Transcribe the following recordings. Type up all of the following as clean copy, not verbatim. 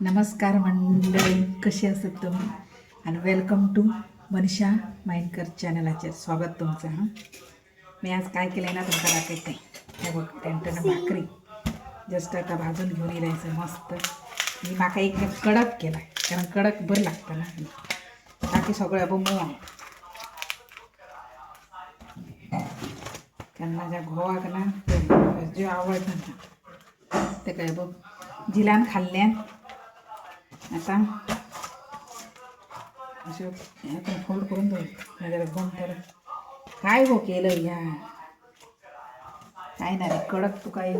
नमस्कार मंडळी, कशी असत तुम्ही आणि वेलकम टू मनीषा माइंडकर चॅनलाचे स्वागत तुमचं. मी आज काय केलं आहे ना तुमचा दाखवते. हे बघ टेंटनं भाकरी जस्ट आता भाजून घेऊन यायचं मस्त. मी माका एक कडक केला कारण कडक बरं लागतं ना. बाकी सगळं बघ मऊ कारण माझ्या घोवाक ना जे आवडतं ना ते काय बघ जिलान खाल्ल्यान. आता असं ह्यातून फोल्ड करून जाईल माझ्या बंद तर काय हो केलं या काय नाही कडक तू काय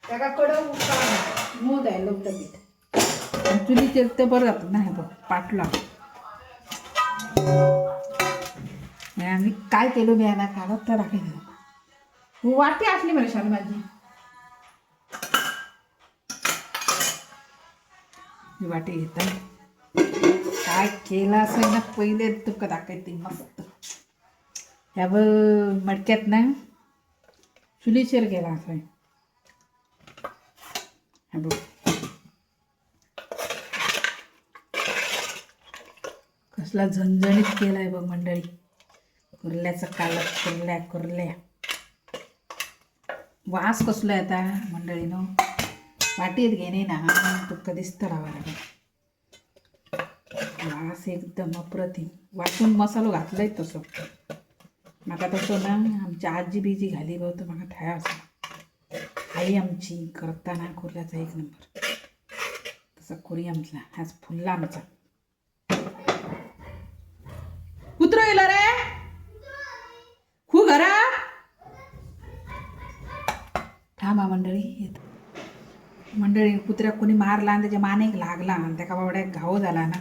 त्याला कडक मऊ द्यायला होतं पीठ चुली ते बरं जातं ना. हे बघ पाटला मी काय केलं मी याला काढत तर दाखव वाटी असली मला शाल माझी ही वाटी घेता काय केलं असं ना पहिले तुका दाखवते मस्त. ह्या ब मडक्यात ना चुलीचेर गेला असं हा बघ कसला झणझणीत केलाय बघ मंडळी. कुर्ल्याचं कालत कुर्ल्या वास कसलो आता मंडळीनं वाटेत घेणे ना तुका दिसतं लावायला वास एकदम अप्रतिम. वाटून मसालो घातलाय तसं माका तसं ना आमची आजी बीजी घाली बघ तर म्हाका ठाया असं आई आमची करताना कुर्ल्याचा एक नंबर तसा कुरी आमचा हाच फुलला आमचा. कुत्रो येलो रे खू घरा थांबा मंडळी. मंडळी कुत्र्याक कोणी मारला आणि त्याच्या मानेक लागला आणि त्याका बाबड्या घाव झाला ना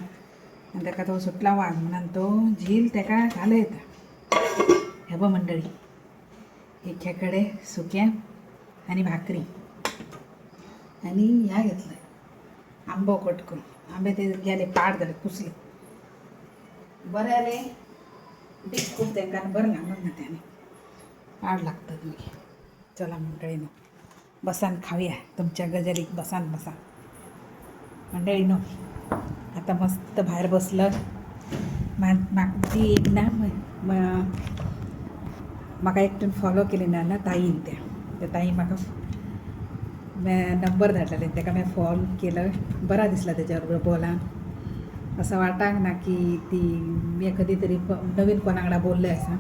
आणि त्याका तो सुटला वाघ म्हणून तो झील त्याका घालं येतं. हे बघ मंडळी एक खेकडे सुक्या आणि भाकरी आणि ह्या घेतलं आंबो कट करून आंबे ते गेले पाड झाले पुसले बरं आले डिश खूप त्यांना बरं लागत ना त्याने पाड लागतं तुम्ही. चला मंडळीनं बसान खाऊया तुमच्या गजरीत बसा मंडळीनं. आता मस्त बाहेर बसलं मागची एक ना म्हाका एकटून फॉलो केली ना ताईन त्या ताई म्हाका नंबर धाडलेले ताका मी फॉलो केलं. बरा दिसला त्याच्याबरोबर बोला असं वाटाक ना की ती मी कधीतरी नवीन कोणाकडे बोलले असं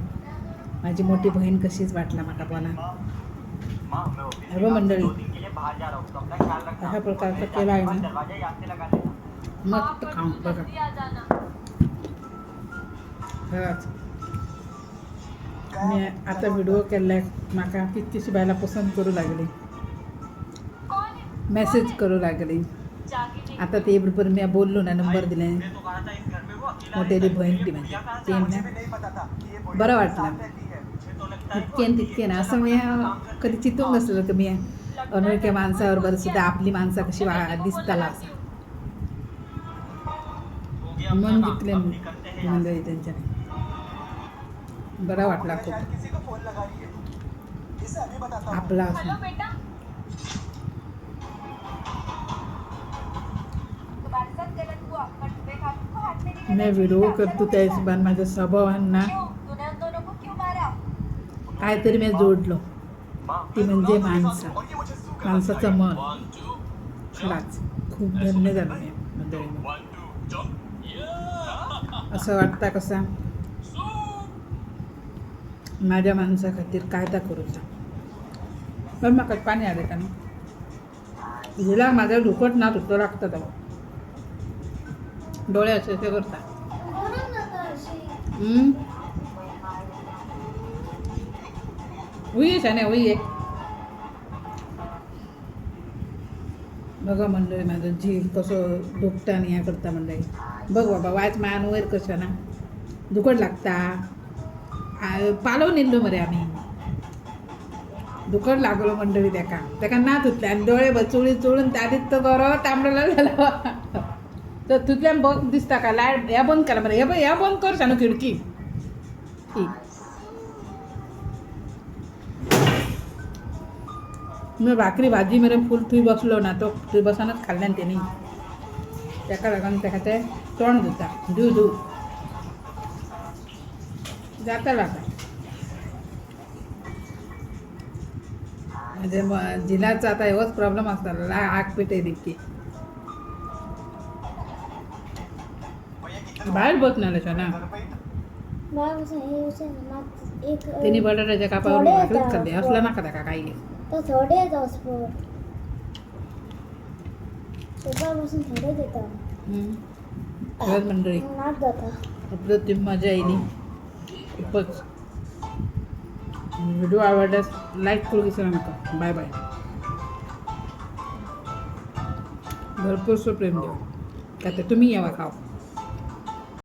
माझी मोठी बहीण कशीच वाटला म्हाका बोला. हे मंडळी अशा प्रकारचं केलं आहे ना मस्त खाऊन बघा. मी आता व्हिडिओ केलाय म्हाका कितकीशी बायला पसंत करू लागली मेसेज करू लागली. आता ते बरोबर मी बोललो ना नंबर दिले मोठेली बहीण ती म्हणजे ते ना बरं वाटलं तितके ना असं मी कधी चितून नसलं की मी अनोळख्या माणसाबरोबर सुद्धा आपली माणसं कशी दिसताला असं मन जिंकले मंडळी त्यांच्या बरा वाटला खूप आपला मी व्हिडिओ करतो त्या हिशोबाने माझ्या स्वभावांना काहीतरी मी जोडलो ती म्हणजे माणसाचं मन. खराच खूप धन्य झालं मी मंडळीनं. असं वाटतं कसा माझ्या माणसा खातीर कायदा करूचा पण म्हाका पाणी आले का नाही हिला माझ्या दुखत ना तुटतो लागतं तेव्हा डोळे असे करता उई शाने उई एक बघा मंडळी माझं झील कसं दुखता आणि ह्या करता मंडळी. बघ बाबा वायच मान वयर कसं ना दुखट लागता पालव नेलो मरे आम्ही दुखट लागलो मंडळी त्याका ना तुटले आणि डोळे बचुळी चोळून त्यादीत तो बरो तांबडला झाला तर तुतल्यान बघ दिसता का लाईट ह्या बंद करा बरं ह्या बंद कर शानू खिडकी मी भाकरी भाजी मेरे फुल थुई बसलो ना तो थुई बसानच खाल्ल्यान तेणी तेका लागून तेका ते तोंड धुता धू जाता म्हणजे जिलाचा आता एवढंच प्रॉब्लेम असताना आग पेटे दिसते बाहेर बस ना ना तिने बटाट्याच्या कापावर भाकरीच खाल्ली असलं नका त्या का काही थोडे येतो स्पोर्ट पेपरपासून थोडे देतो खरंच मंडळी नाच जाता अप्रतिम मजा येईल खूपच व्हिडिओ आवडल्यास लाईक करू विसरू नका बाय बाय भरपूरसं प्रेम देऊ का ते तुम्ही यावा खाऊ